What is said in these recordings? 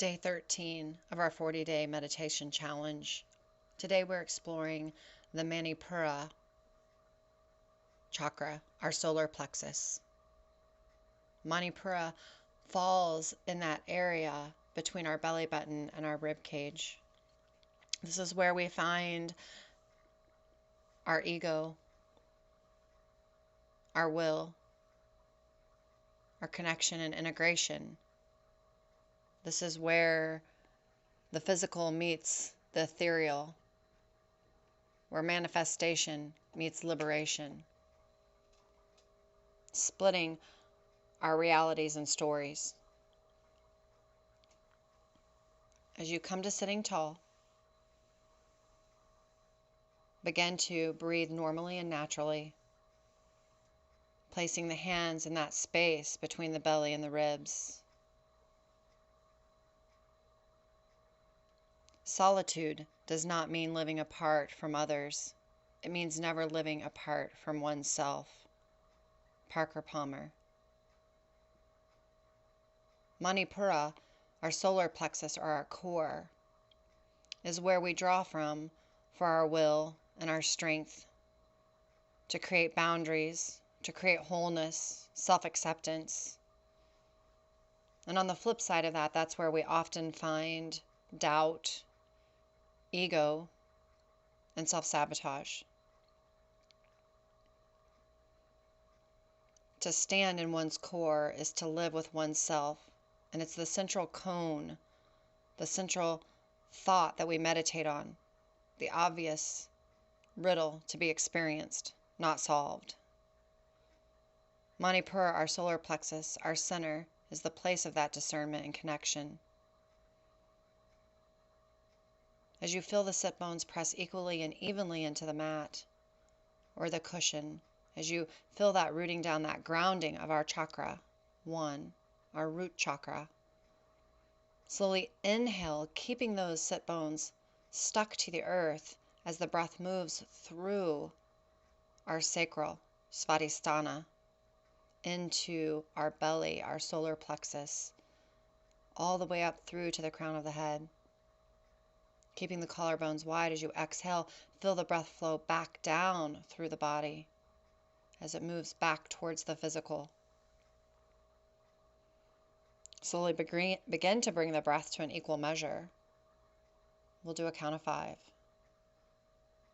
Day 13 of our 40-day meditation challenge. Today we're exploring the Manipura Chakra, our solar plexus. Manipura falls in that area between our belly button and our rib cage. This is where we find our ego, our will, our connection and integration. This is where the physical meets the ethereal, where manifestation meets liberation, splitting our realities and stories. As you come to sitting tall, begin to breathe normally and naturally, placing the hands in that space between the belly and the ribs. Solitude does not mean living apart from others. It means never living apart from oneself. Parker Palmer. Manipura, our solar plexus or our core, is where we draw from for our will and our strength to create boundaries, to create wholeness, self-acceptance. And on the flip side of that, that's where we often find doubt, ego, and self-sabotage. To stand in one's core is to live with oneself, and it's the central cone, the central thought that we meditate on, the obvious riddle to be experienced, not solved. Manipura, our solar plexus, our center, is the place of that discernment and connection. As you feel the sit bones press equally and evenly into the mat or the cushion, as you feel that rooting down, that grounding of our chakra, one, our root chakra, slowly inhale, keeping those sit bones stuck to the earth as the breath moves through our sacral, svadhisthana, into our belly, our solar plexus, all the way up through to the crown of the head. Keeping the collarbones wide as you exhale, feel the breath flow back down through the body as it moves back towards the physical. Slowly begin to bring the breath to an equal measure. We'll do a count of 5.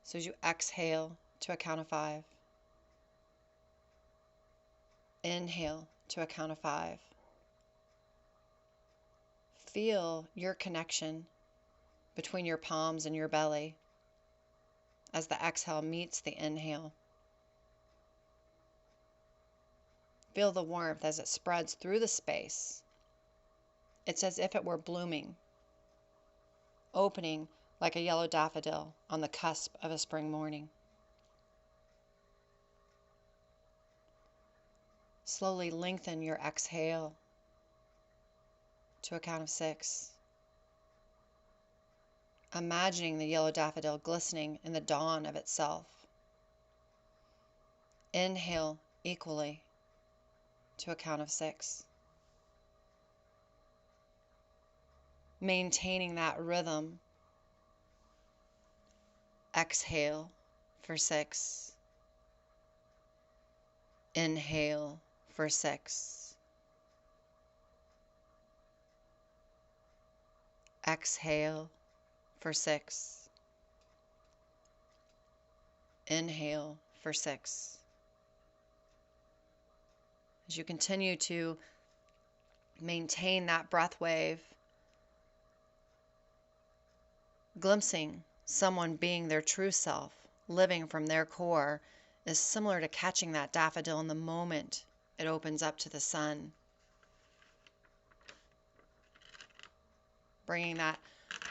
So as you exhale to a count of 5, inhale to a count of 5. Feel your connection between your palms and your belly as the exhale meets the inhale. Feel the warmth as it spreads through the space. It's as if it were blooming, opening like a yellow daffodil on the cusp of a spring morning. Slowly lengthen your exhale to a count of 6. Imagining the yellow daffodil glistening in the dawn of itself. Inhale equally to a count of 6. Maintaining that rhythm. Exhale for 6. Inhale for 6. Exhale for 6. Inhale for 6. As you continue to maintain that breath wave, glimpsing someone being their true self, living from their core, is similar to catching that daffodil in the moment it opens up to the sun. Bringing that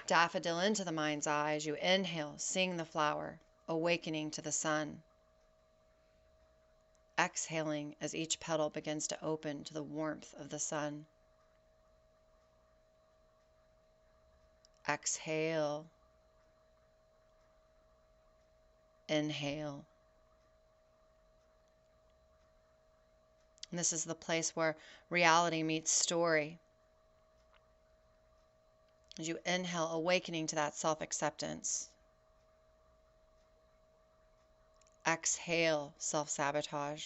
daffodil into the mind's eye as you inhale, seeing the flower, awakening to the sun. Exhaling as each petal begins to open to the warmth of the sun. Exhale. Inhale. And this is the place where reality meets story. As you inhale, awakening to that self-acceptance. Exhale, self-sabotage.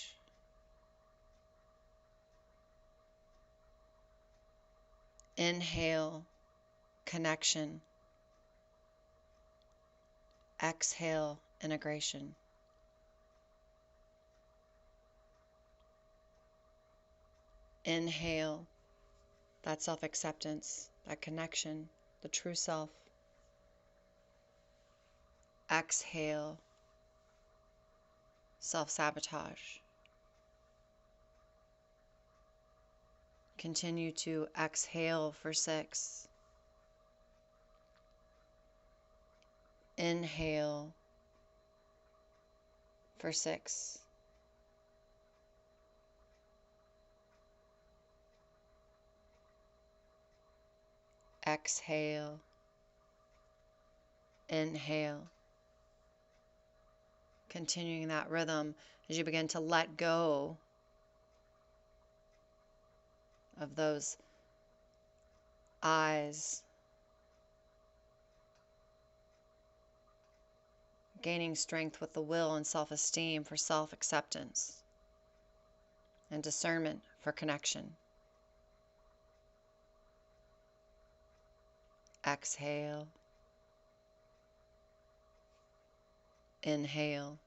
Inhale, connection. Exhale, integration. Inhale, that self-acceptance, that connection, the true self. Exhale, self-sabotage. Continue to exhale for 6. Inhale for 6. Exhale. Inhale. Continuing that rhythm as you begin to let go of those eyes, gaining strength with the will and self-esteem for self-acceptance and discernment for connection. Exhale. Inhale.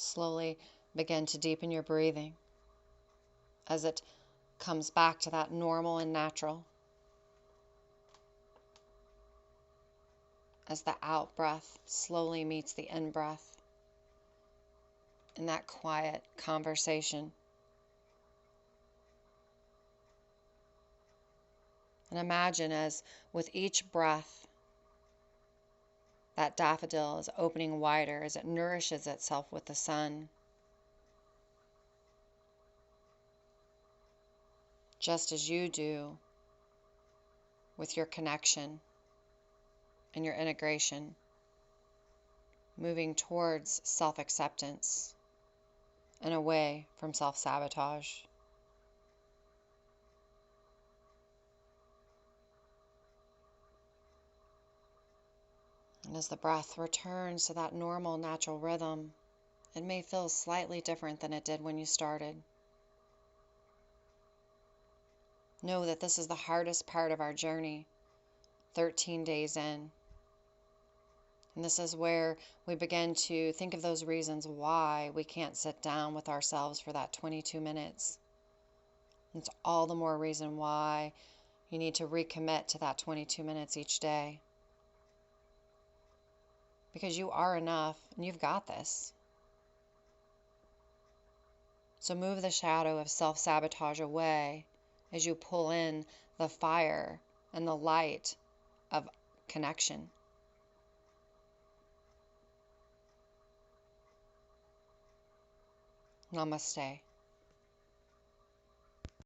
Slowly begin to deepen your breathing as it comes back to that normal and natural. As the out breath slowly meets the in breath in that quiet conversation. And imagine as with each breath, that daffodil is opening wider as it nourishes itself with the sun. Just as you do with your connection and your integration, moving towards self-acceptance and away from self-sabotage. And as the breath returns to that normal, natural rhythm, it may feel slightly different than it did when you started. Know that this is the hardest part of our journey, 13 days in. And this is where we begin to think of those reasons why we can't sit down with ourselves for that 22 minutes. It's all the more reason why you need to recommit to that 22 minutes each day. Because you are enough and you've got this. So move the shadow of self-sabotage away as you pull in the fire and the light of connection. Namaste.